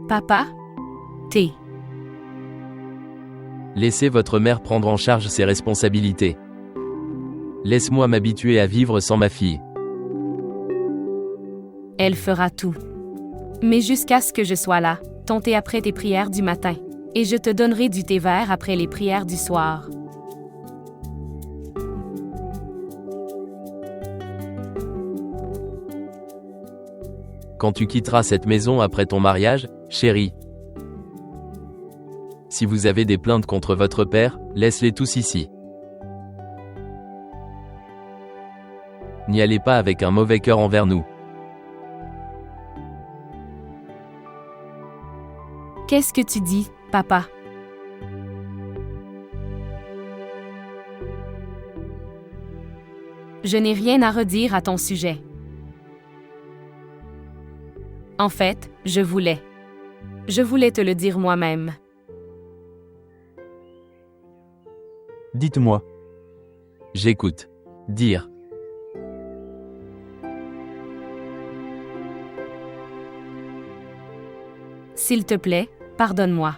Papa? T. Laissez votre mère prendre en charge ses responsabilités. Laisse-moi m'habituer à vivre sans ma fille. Elle fera tout. Mais jusqu'à ce que je sois là, ton thé après tes prières du matin. Et je te donnerai du thé vert après les prières du soir. Quand tu quitteras cette maison après ton mariage, chérie. Si vous avez des plaintes contre votre père, laisse-les tous ici. N'y allez pas avec un mauvais cœur envers nous. Qu'est-ce que tu dis, papa? Je n'ai rien à redire à ton sujet. En fait, je voulais te le dire moi-même. Dites-moi. J'écoute. Dire. S'il te plaît, pardonne-moi.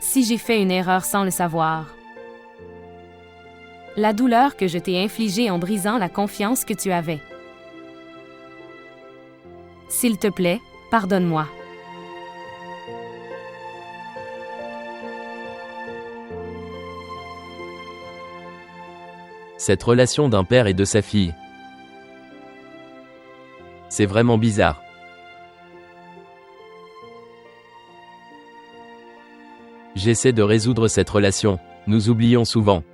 Si j'ai fait une erreur sans le savoir. La douleur que je t'ai infligée en brisant la confiance que tu avais. S'il te plaît, pardonne-moi. Cette relation d'un père et de sa fille. C'est vraiment bizarre. J'essaie de résoudre cette relation, nous oublions souvent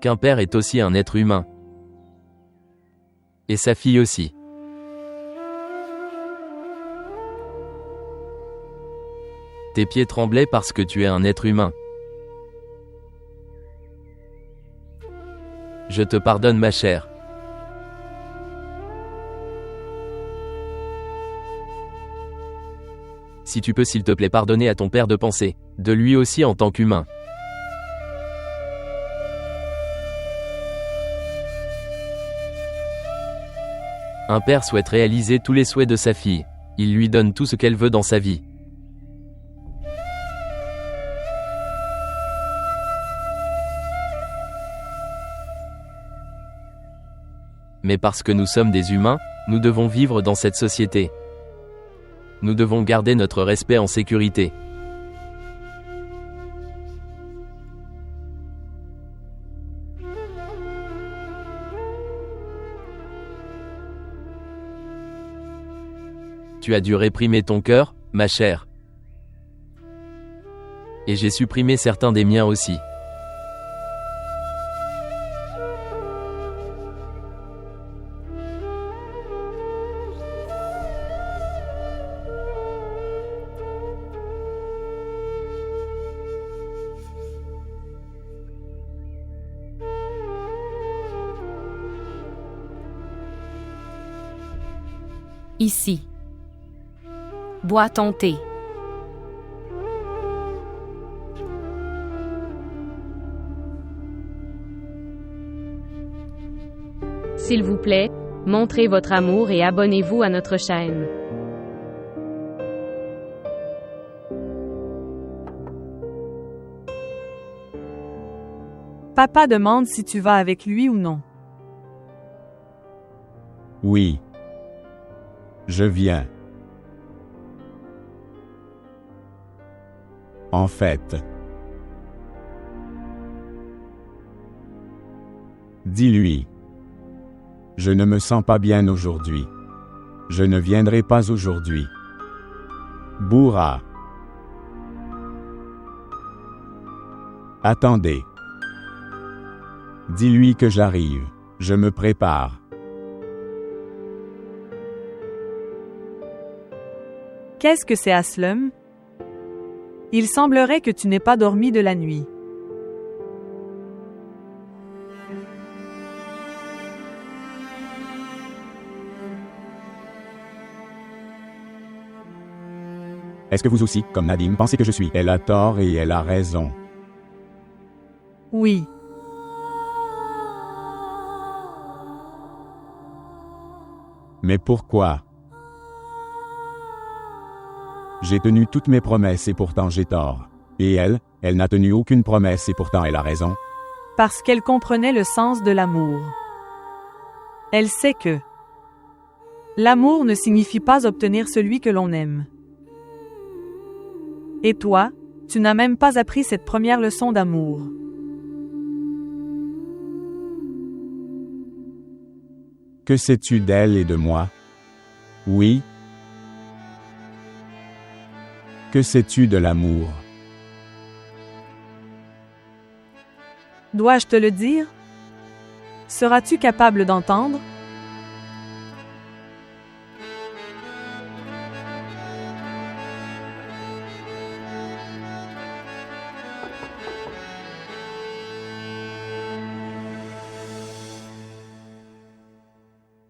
qu'un père est aussi un être humain. Et sa fille aussi. Tes pieds tremblaient parce que tu es un être humain. Je te pardonne ma chère. Si tu peux s'il te plaît pardonner à ton père de penser, de lui aussi en tant qu'humain. Un père souhaite réaliser tous les souhaits de sa fille. Il lui donne tout ce qu'elle veut dans sa vie. Mais parce que nous sommes des humains, nous devons vivre dans cette société. Nous devons garder notre respect en sécurité. Tu as dû réprimer ton cœur, ma chère. Et j'ai supprimé certains des miens aussi. Ici. Bois ton thé. S'il vous plaît, montrez votre amour et abonnez-vous à notre chaîne. Papa demande si tu vas avec lui ou non. Oui. Je viens. En fait. Dis-lui. Je ne me sens pas bien aujourd'hui. Je ne viendrai pas aujourd'hui. Bourra. Attendez. Dis-lui que j'arrive. Je me prépare. Qu'est-ce que c'est Aslum? Il semblerait que tu n'aies pas dormi de la nuit. Est-ce que vous aussi, comme Nadim, pensez que je suis? Elle a tort et elle a raison. Oui. Mais pourquoi? J'ai tenu toutes mes promesses et pourtant j'ai tort. Et elle n'a tenu aucune promesse et pourtant elle a raison. Parce qu'elle comprenait le sens de l'amour. Elle sait que l'amour ne signifie pas obtenir celui que l'on aime. Et toi, tu n'as même pas appris cette première leçon d'amour. Que sais-tu d'elle et de moi? Oui. Que sais-tu de l'amour? Dois-je te le dire? Seras-tu capable d'entendre?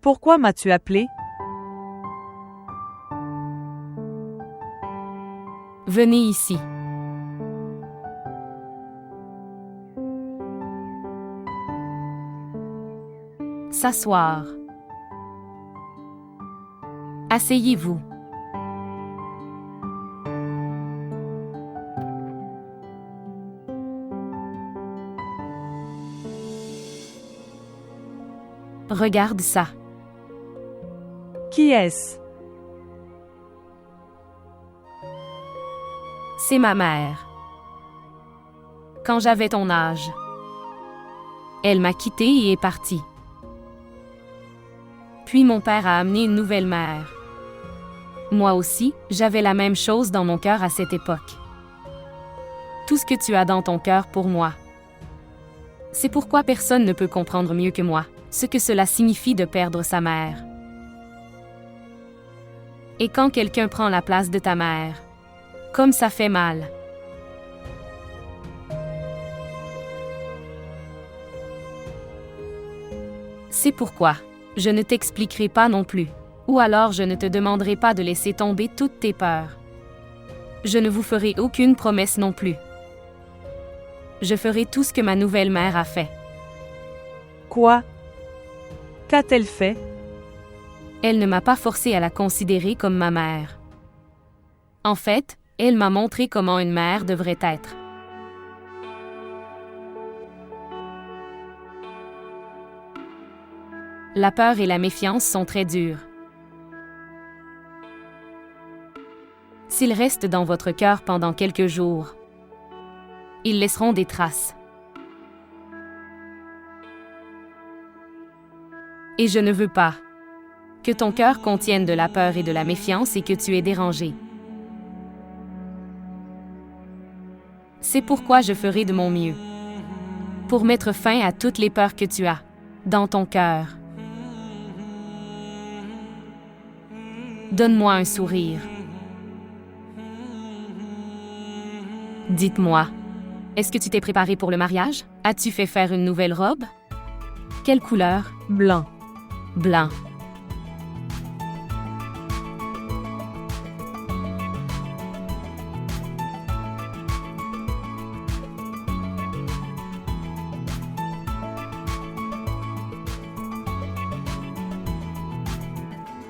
Pourquoi m'as-tu appelé? Venez ici. S'asseoir. Asseyez-vous. Regarde ça. Qui est-ce? C'est ma mère. Quand j'avais ton âge. Elle m'a quitté et est partie. Puis mon père a amené une nouvelle mère. Moi aussi, j'avais la même chose dans mon cœur à cette époque. Tout ce que tu as dans ton cœur pour moi. C'est pourquoi personne ne peut comprendre mieux que moi ce que cela signifie de perdre sa mère. Et quand quelqu'un prend la place de ta mère, comme ça fait mal. C'est pourquoi je ne t'expliquerai pas non plus, ou alors je ne te demanderai pas de laisser tomber toutes tes peurs. Je ne vous ferai aucune promesse non plus. Je ferai tout ce que ma nouvelle mère a fait. Quoi? Qu'a-t-elle fait? Elle ne m'a pas forcé à la considérer comme ma mère. En fait, elle m'a montré comment une mère devrait être. La peur et la méfiance sont très durs. S'ils restent dans votre cœur pendant quelques jours, ils laisseront des traces. Et je ne veux pas que ton cœur contienne de la peur et de la méfiance et que tu es dérangé. C'est pourquoi je ferai de mon mieux pour mettre fin à toutes les peurs que tu as dans ton cœur. Donne-moi un sourire. Dites-moi, est-ce que tu t'es préparé pour le mariage? As-tu fait faire une nouvelle robe? Quelle couleur? Blanc. Blanc.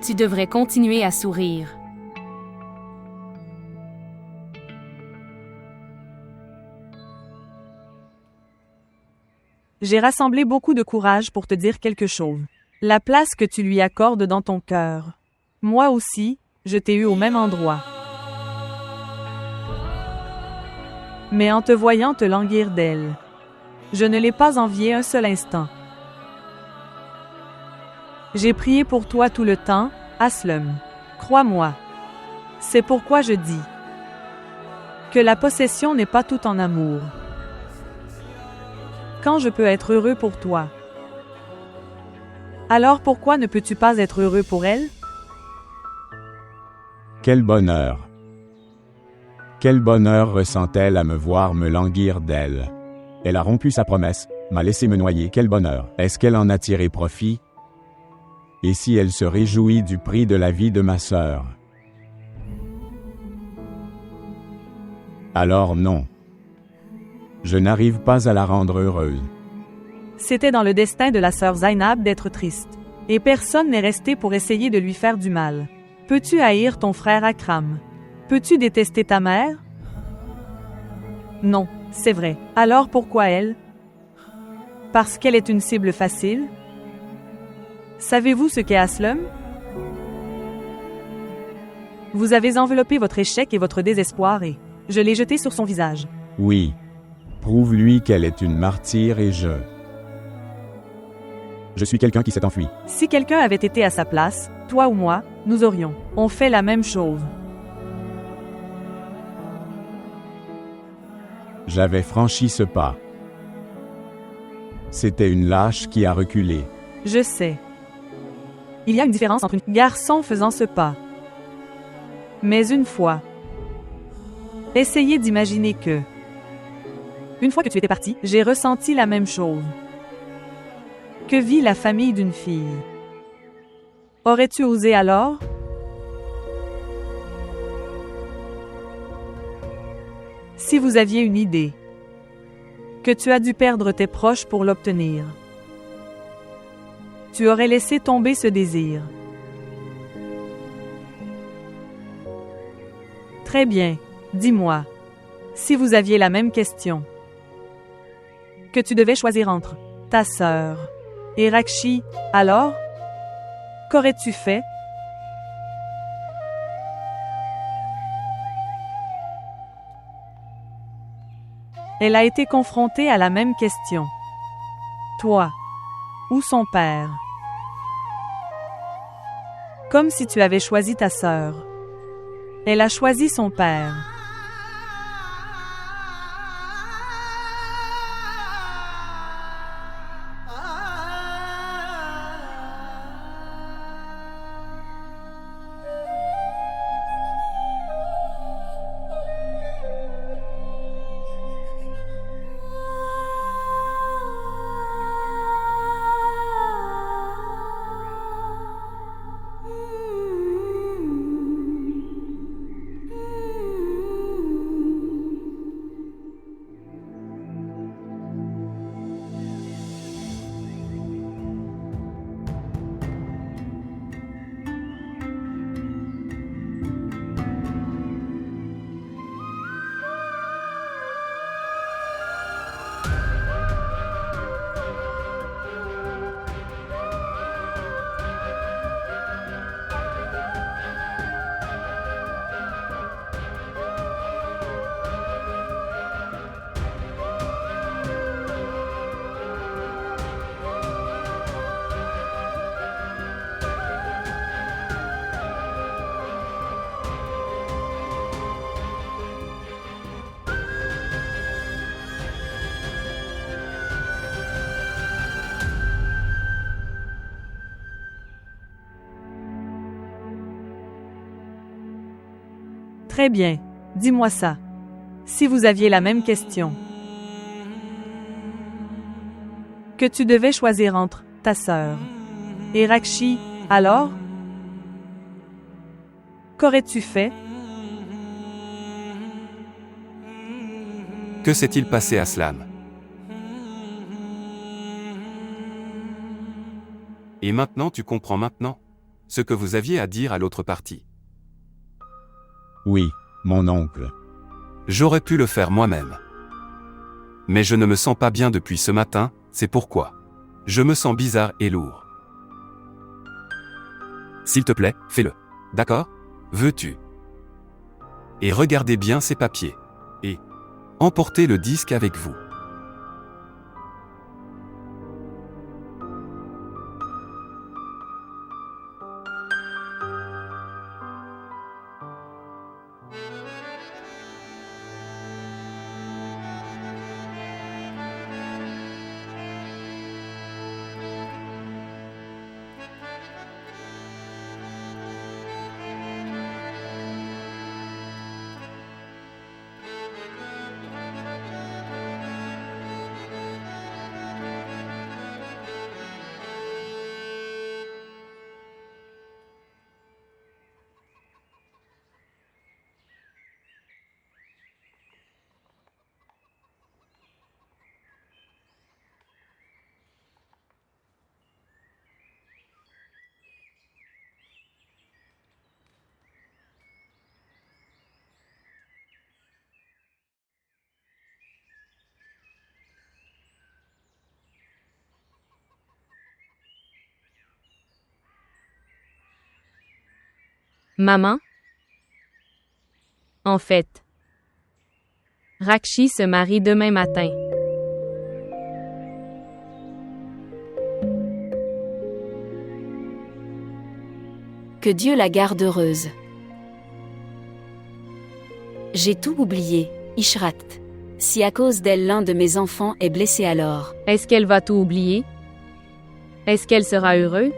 Tu devrais continuer à sourire. J'ai rassemblé beaucoup de courage pour te dire quelque chose. La place que tu lui accordes dans ton cœur. Moi aussi, je t'ai eu au même endroit. Mais en te voyant te languir d'elle, je ne l'ai pas envié un seul instant. J'ai prié pour toi tout le temps, Aslum. Crois-moi. C'est pourquoi je dis que la possession n'est pas tout en amour. Quand je peux être heureux pour toi, alors pourquoi ne peux-tu pas être heureux pour elle? Quel bonheur! Quel bonheur ressent-elle à me voir me languir d'elle? Elle a rompu sa promesse, m'a laissé me noyer. Quel bonheur! Est-ce qu'elle en a tiré profit? Et si elle se réjouit du prix de la vie de ma sœur? Alors non. Je n'arrive pas à la rendre heureuse. C'était dans le destin de la sœur Zainab d'être triste. Et personne n'est resté pour essayer de lui faire du mal. Peux-tu haïr ton frère Akram? Peux-tu détester ta mère? Non, c'est vrai. Alors pourquoi elle? Parce qu'elle est une cible facile? Savez-vous ce qu'est Aslum? Vous avez enveloppé votre échec et votre désespoir et je l'ai jeté sur son visage. Oui. Prouve-lui qu'elle est une martyre et je suis quelqu'un qui s'est enfui. Si quelqu'un avait été à sa place, toi ou moi, nous aurions. On fait la même chose. J'avais franchi ce pas. C'était une lâche qui a reculé. Je sais. Il y a une différence entre un garçon faisant ce pas. Mais une fois. Essayez d'imaginer que. Une fois que tu étais parti, j'ai ressenti la même chose. Que vit la famille d'une fille? Aurais-tu osé alors? Si vous aviez une idée. Que tu as dû perdre tes proches pour l'obtenir. Tu aurais laissé tomber ce désir. Très bien, dis-moi. Si vous aviez la même question. Que tu devais choisir entre ta sœur et Rakshi, alors? Qu'aurais-tu fait? Elle a été confrontée à la même question. Toi ou son père? Comme si tu avais choisi ta sœur. Elle a choisi son père. Très bien, dis-moi ça. Si vous aviez la même question. Que tu devais choisir entre ta sœur et Rakshi, alors? Qu'aurais-tu fait? Que s'est-il passé à Slam? Et maintenant tu comprends maintenant ce que vous aviez à dire à l'autre partie. Oui, mon oncle. J'aurais pu le faire moi-même. Mais je ne me sens pas bien depuis ce matin, c'est pourquoi. Je me sens bizarre et lourd. S'il te plaît, fais-le. D'accord? Veux-tu? Et regardez bien ces papiers. Et emportez le disque avec vous. Maman? En fait, Rakshi se marie demain matin. Que Dieu la garde heureuse. J'ai tout oublié, Ishrat. Si à cause d'elle l'un de mes enfants est blessé alors. Est-ce qu'elle va tout oublier? Est-ce qu'elle sera heureuse?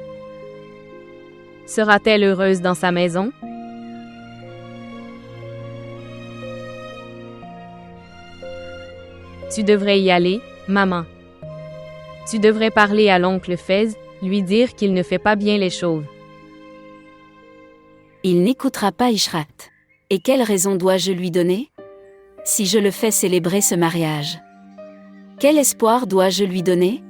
Sera-t-elle heureuse dans sa maison? Tu devrais y aller, maman. Tu devrais parler à l'oncle Fez, lui dire qu'il ne fait pas bien les choses. Il n'écoutera pas Ishrat. Et quelle raison dois-je lui donner? Si je le fais célébrer ce mariage. Quel espoir dois-je lui donner?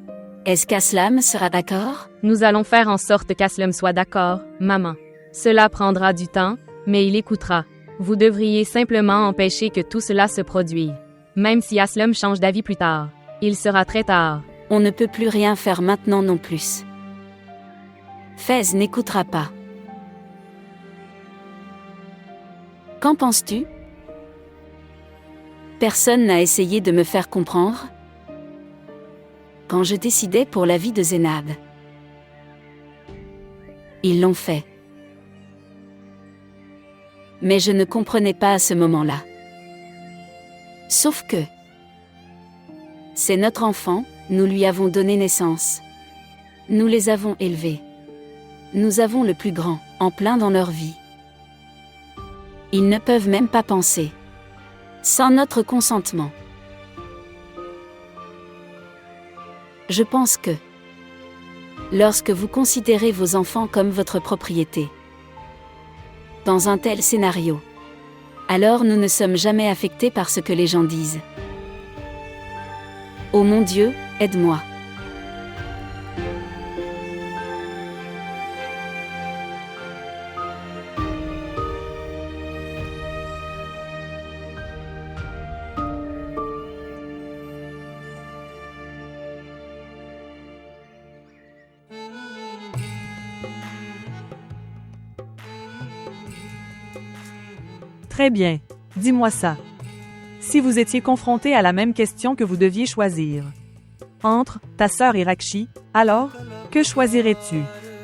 Est-ce qu'Aslam sera d'accord? Nous allons faire en sorte qu'Aslam soit d'accord, maman. Cela prendra du temps, mais il écoutera. Vous devriez simplement empêcher que tout cela se produise. Même si Aslam change d'avis plus tard. Il sera très tard. On ne peut plus rien faire maintenant non plus. Fez n'écoutera pas. Qu'en penses-tu? Personne n'a essayé de me faire comprendre? Quand je décidais pour la vie de Zénab. Ils l'ont fait. Mais je ne comprenais pas à ce moment-là. Sauf que c'est notre enfant, nous lui avons donné naissance. Nous les avons élevés. Nous avons le plus grand, en plein dans leur vie. Ils ne peuvent même pas penser. Sans notre consentement. Je pense que lorsque vous considérez vos enfants comme votre propriété, dans un tel scénario, alors nous ne sommes jamais affectés par ce que les gens disent. Oh mon Dieu, aide-moi. Très bien. Dis-moi ça. Si vous étiez confronté à la même question que vous deviez choisir entre ta sœur et Rakshi, alors, que choisirais-tu?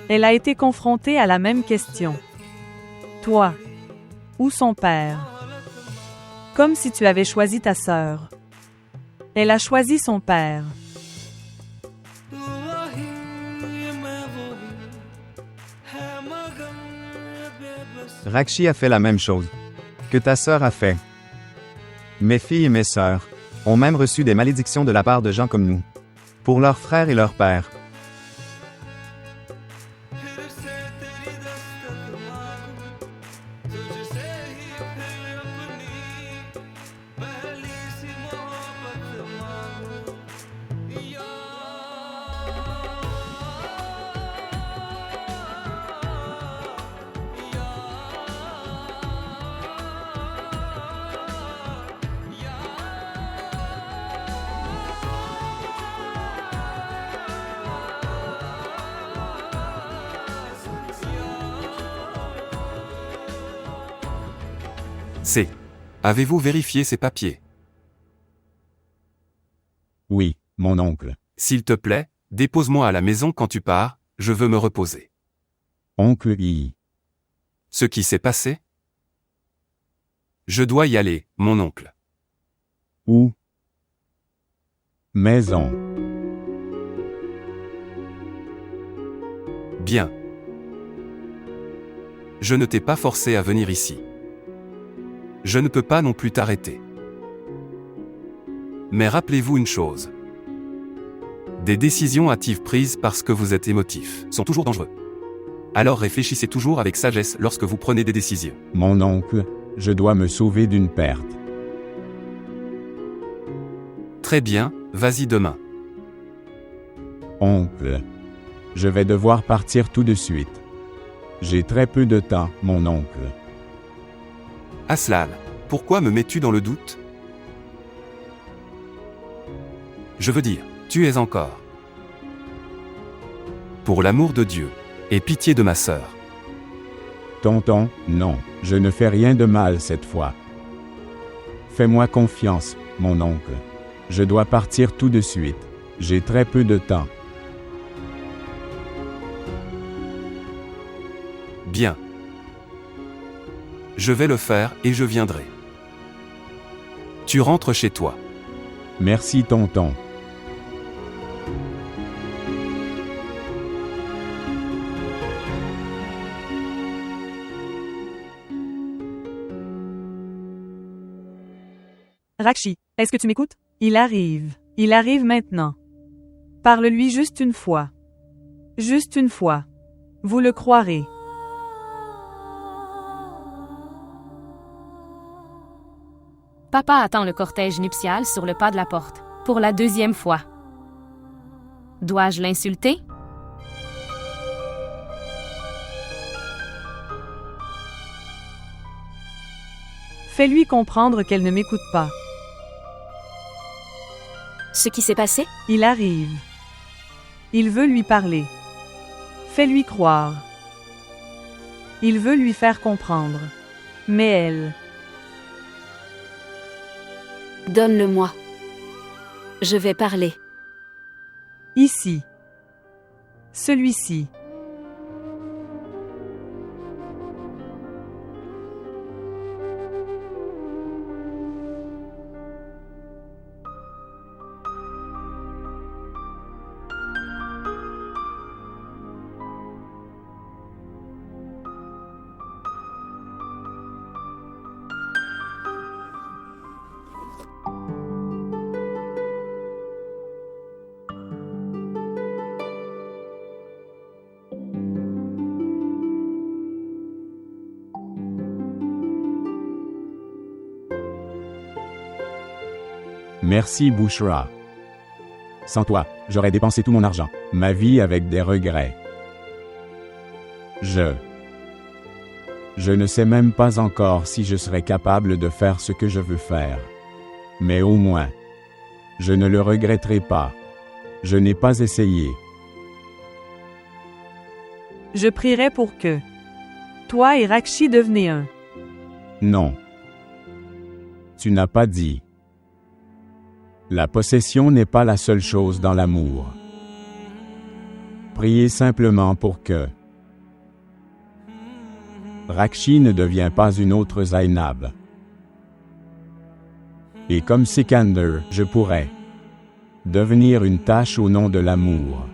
Elle a été confrontée à la même question. Toi. Ou son père. Comme si tu avais choisi ta sœur. Elle a choisi son père. Rakshi a fait la même chose que ta sœur a fait. Mes filles et mes sœurs ont même reçu des malédictions de la part de gens comme nous, pour leurs frères et leur père. C. Avez-vous vérifié ces papiers? Oui, mon oncle. S'il te plaît, dépose-moi à la maison quand tu pars, je veux me reposer. Oncle I. Ce qui s'est passé? Je dois y aller, mon oncle. Où? Maison. Bien. Je ne t'ai pas forcé à venir ici. Je ne peux pas non plus t'arrêter. Mais rappelez-vous une chose. Des décisions hâtives prises parce que vous êtes émotif sont toujours dangereux. Alors réfléchissez toujours avec sagesse lorsque vous prenez des décisions. Mon oncle, je dois me sauver d'une perte. Très bien, vas-y demain. Oncle, je vais devoir partir tout de suite. J'ai très peu de temps, mon oncle. Aslan, pourquoi me mets-tu dans le doute? Je veux dire, tu es encore. Pour l'amour de Dieu, et pitié de ma sœur. Tonton, non, je ne fais rien de mal cette fois. Fais-moi confiance, mon oncle. Je dois partir tout de suite. J'ai très peu de temps. Bien. Je vais le faire et je viendrai. Tu rentres chez toi. Merci, tonton. Rakshi, est-ce que tu m'écoutes? Il arrive. Il arrive maintenant. Parle-lui juste une fois. Juste une fois. Vous le croirez. Papa attend le cortège nuptial sur le pas de la porte, pour la 2e fois. Dois-je l'insulter? Fais-lui comprendre qu'elle ne m'écoute pas. Ce qui s'est passé? Il arrive. Il veut lui parler. Fais-lui croire. Il veut lui faire comprendre. Mais elle... Donne-le-moi. Je vais parler. Ici. Celui-ci. Merci, Bushra. Sans toi, j'aurais dépensé tout mon argent, ma vie avec des regrets. Je ne sais même pas encore si je serai capable de faire ce que je veux faire. Mais au moins, je ne le regretterai pas. Je n'ai pas essayé. Je prierai pour que toi et Rakshi devenez un. Non. Tu n'as pas dit. La possession n'est pas la seule chose dans l'amour. Priez simplement pour que Rakshi ne devient pas une autre Zainab. Et comme Sikander, je pourrais devenir une tâche au nom de l'amour.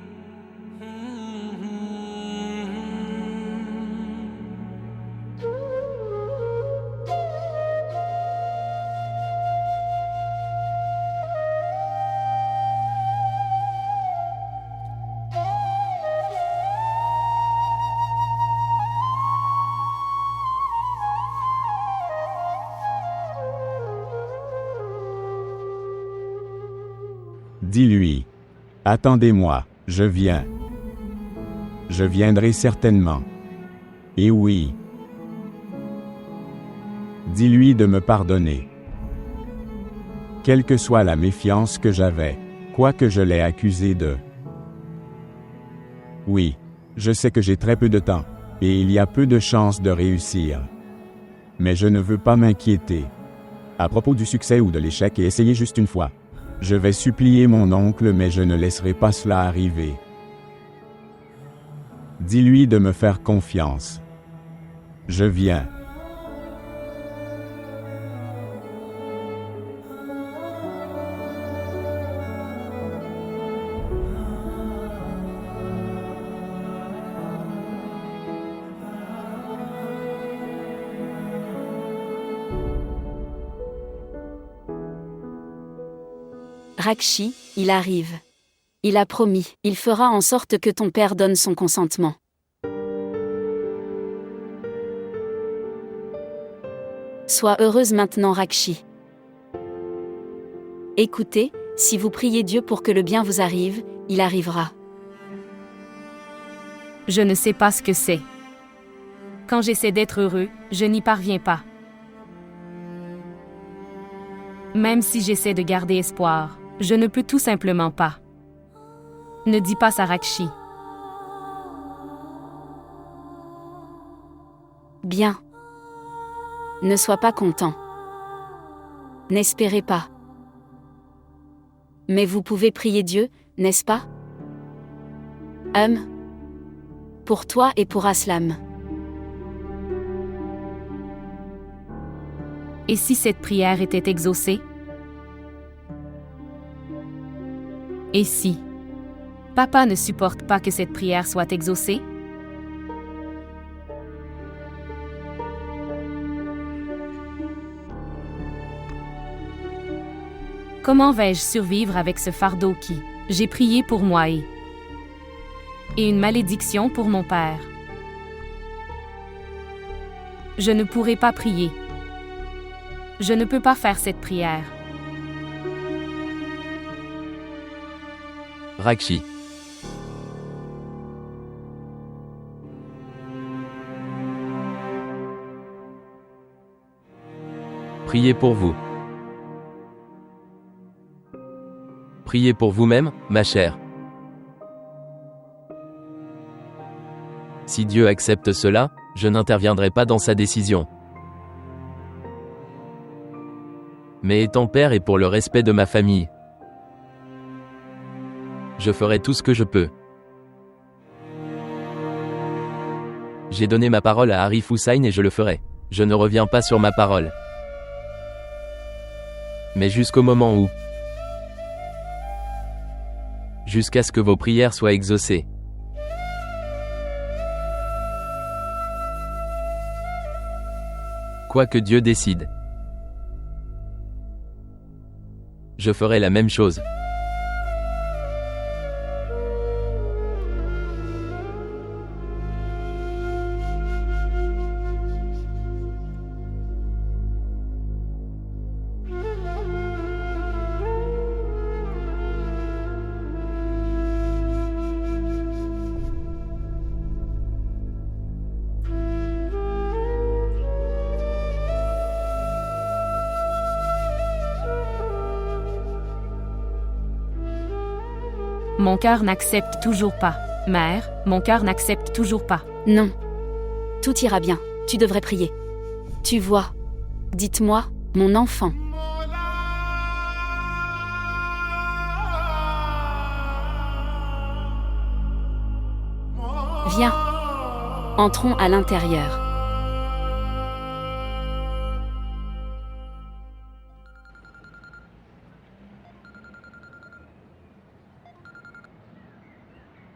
Dis-lui. Attendez-moi, je viens. Je viendrai certainement. Et oui. Dis-lui de me pardonner. Quelle que soit la méfiance que j'avais, quoique je l'ai accusé de. Oui, je sais que j'ai très peu de temps, et il y a peu de chances de réussir. Mais je ne veux pas m'inquiéter. À propos du succès ou de l'échec, et essayer juste une fois. Je vais supplier mon oncle, mais je ne laisserai pas cela arriver. Dis-lui de me faire confiance. Je viens. Rakshi, il arrive. Il a promis, il fera en sorte que ton père donne son consentement. Sois heureuse maintenant, Rakshi. Écoutez, si vous priez Dieu pour que le bien vous arrive, il arrivera. Je ne sais pas ce que c'est. Quand j'essaie d'être heureux, je n'y parviens pas. Même si j'essaie de garder espoir, je ne peux tout simplement pas. Ne dis pas ça, Rakshi. Bien. Ne sois pas content. N'espérez pas. Mais vous pouvez prier Dieu, n'est-ce pas? Pour toi et pour Aslam. Et si cette prière était exaucée? Et si papa ne supporte pas que cette prière soit exaucée? Comment vais-je survivre avec ce fardeau qui, j'ai prié pour moi et une malédiction pour mon père? Je ne pourrai pas prier. Je ne peux pas faire cette prière. Rakshi. Priez pour vous. Priez pour vous-même, ma chère. Si Dieu accepte cela, je n'interviendrai pas dans sa décision. Mais étant père et pour le respect de ma famille, je ferai tout ce que je peux. J'ai donné ma parole à Arif Hussain et je le ferai. Je ne reviens pas sur ma parole. Mais jusqu'au moment où, jusqu'à ce que vos prières soient exaucées. Quoi que Dieu décide, je ferai la même chose. Mon cœur n'accepte toujours pas. Mère, mon cœur n'accepte toujours pas. Non. Tout ira bien, tu devrais prier. Tu vois. Dites-moi, mon enfant. Viens. Entrons à l'intérieur.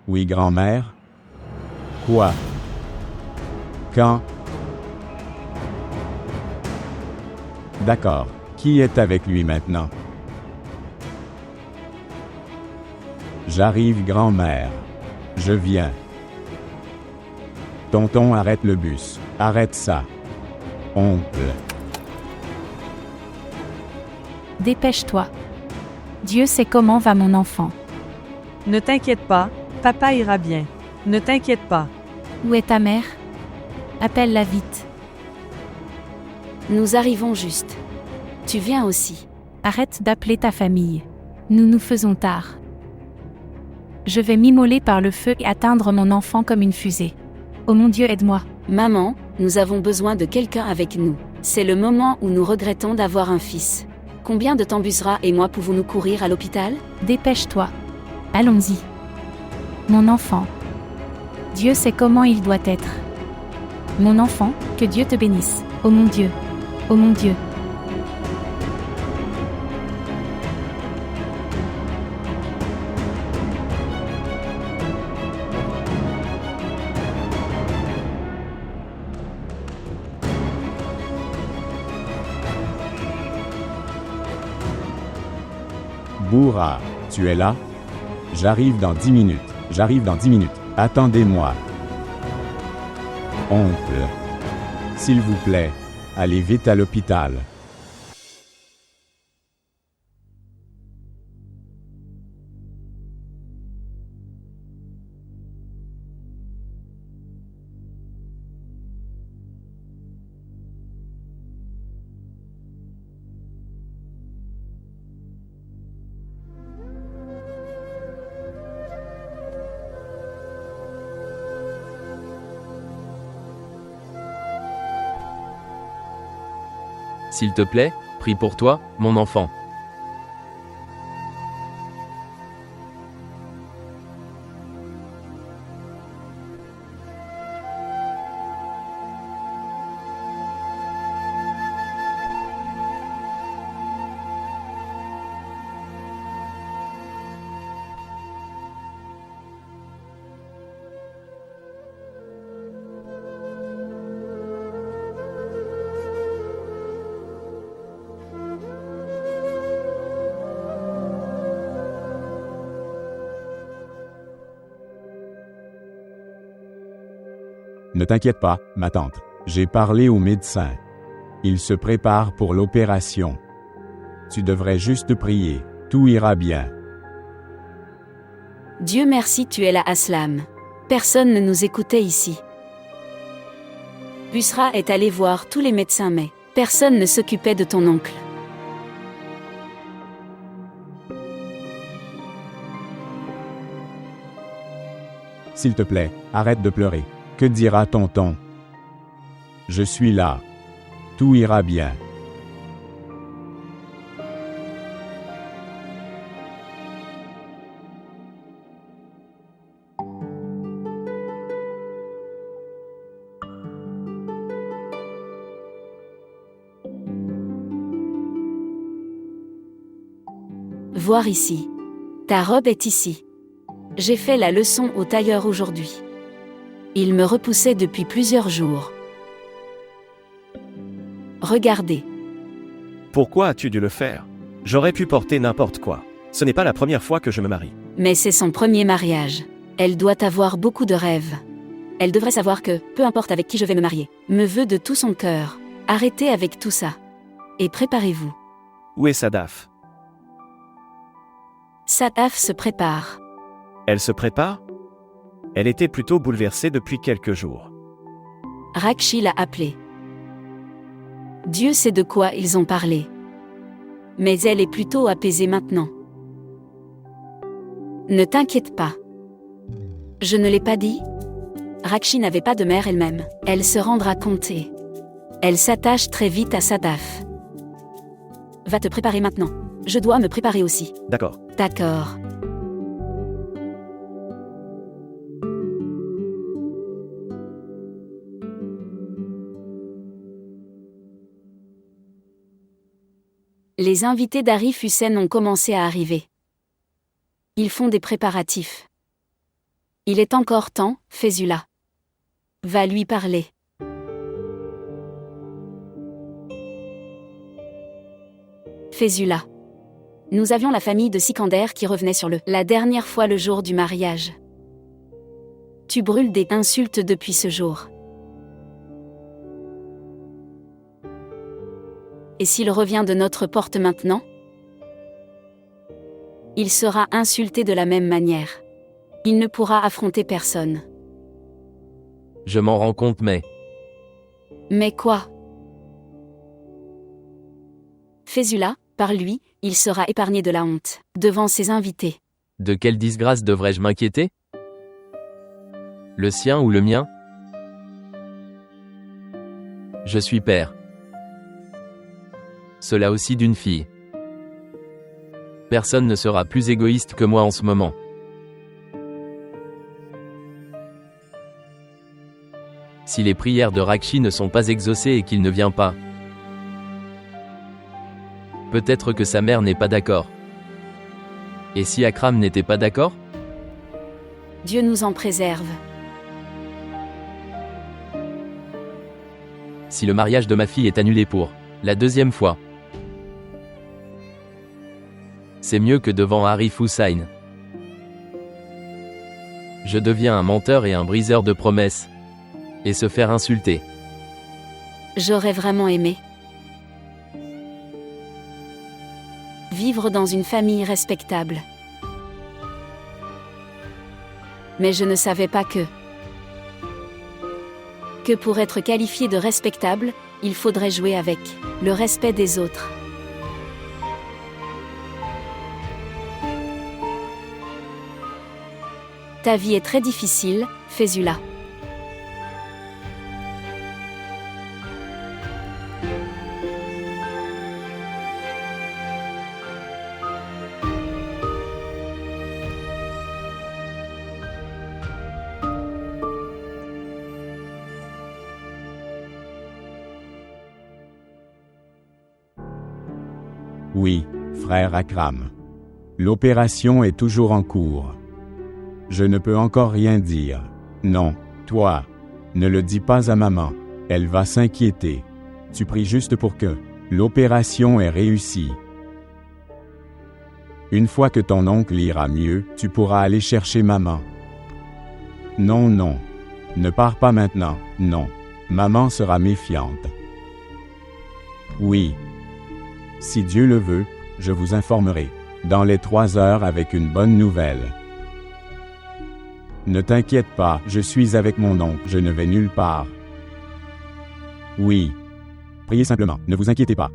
Oui, grand-mère? Quoi? Quand? D'accord. Qui est avec lui maintenant? J'arrive, grand-mère. Je viens. Tonton, arrête le bus. Arrête ça. Oncle. Dépêche-toi. Dieu sait comment va mon enfant. Ne t'inquiète pas, papa ira bien. Ne t'inquiète pas. Où est ta mère? Appelle-la vite. Nous arrivons juste. Tu viens aussi. Arrête d'appeler ta famille. Nous nous faisons tard. Je vais m'immoler par le feu et atteindre mon enfant comme une fusée. Oh mon Dieu, aide-moi. Maman, nous avons besoin de quelqu'un avec nous. C'est le moment où nous regrettons d'avoir un fils. Combien de temps Busra et moi pouvons-nous courir à l'hôpital? Dépêche-toi. Allons-y. Mon enfant. Dieu sait comment il doit être. Mon enfant, que Dieu te bénisse. Oh mon Dieu. Oh mon Dieu. Bourra, tu es là? J'arrive dans 10 minutes. J'arrive dans 10 minutes. Attendez-moi. Oncle. S'il vous plaît, allez vite à l'hôpital. S'il te plaît, prie pour toi, mon enfant. Ne t'inquiète pas, ma tante. J'ai parlé au médecin. Il se prépare pour l'opération. Tu devrais juste prier. Tout ira bien. Dieu merci, tu es là, Aslam. Personne ne nous écoutait ici. Busra est allé voir tous les médecins, mais personne ne s'occupait de ton oncle. S'il te plaît, arrête de pleurer. Que dira tonton? Je suis là. Tout ira bien. Voir ici. Ta robe est ici. J'ai fait la leçon au tailleur aujourd'hui. Il me repoussait depuis plusieurs jours. Regardez. Pourquoi as-tu dû le faire? J'aurais pu porter n'importe quoi. Ce n'est pas la première fois que je me marie. Mais c'est son premier mariage. Elle doit avoir beaucoup de rêves. Elle devrait savoir que, peu importe avec qui je vais me marier, me veut de tout son cœur. Arrêtez avec tout ça. Et préparez-vous. Où est Sadaf? Sadaf se prépare. Elle se prépare? Elle était plutôt bouleversée depuis quelques jours. Rakshi l'a appelée. Dieu sait de quoi ils ont parlé. Mais elle est plutôt apaisée maintenant. Ne t'inquiète pas. Je ne l'ai pas dit? Rakshi n'avait pas de mère elle-même. Elle se rendra compte. Elle s'attache très vite à Sadaf. Va te préparer maintenant. Je dois me préparer aussi. D'accord. D'accord. Les invités d'Arif Hussein ont commencé à arriver. Ils font des préparatifs. Il est encore temps, Fezula. Va lui parler. Fezula. Nous avions la famille de Sikander qui revenait sur la dernière fois le jour du mariage. Tu brûles des insultes depuis ce jour. Et s'il revient de notre porte maintenant? Il sera insulté de la même manière. Il ne pourra affronter personne. Je m'en rends compte, mais... Mais quoi? Fezula, par lui, il sera épargné de la honte, devant ses invités. De quelle disgrâce devrais-je m'inquiéter? Le sien ou le mien? Je suis père. Cela aussi d'une fille. Personne ne sera plus égoïste que moi en ce moment. Si les prières de Rakshi ne sont pas exaucées et qu'il ne vient pas, peut-être que sa mère n'est pas d'accord. Et si Akram n'était pas d'accord? Dieu nous en préserve. Si le mariage de ma fille est annulé pour la deuxième fois, c'est mieux que devant Arif Hussein. Je deviens un menteur et un briseur de promesses. Et se faire insulter. J'aurais vraiment aimé vivre dans une famille respectable. Mais je ne savais pas que pour être qualifié de respectable, il faudrait jouer avec le respect des autres. Ta vie est très difficile, Fezula. Oui, frère Akram. L'opération est toujours en cours. Je ne peux encore rien dire. Non, toi. Ne le dis pas à maman. Elle va s'inquiéter. Tu pries juste pour que l'opération ait réussi. Une fois que ton oncle ira mieux, tu pourras aller chercher maman. Non, non. Ne pars pas maintenant, non. Maman sera méfiante. Oui. Si Dieu le veut, je vous informerai, dans les 3 heures avec une bonne nouvelle. Ne t'inquiète pas, je suis avec mon oncle, je ne vais nulle part. Oui. Priez simplement, ne vous inquiétez pas.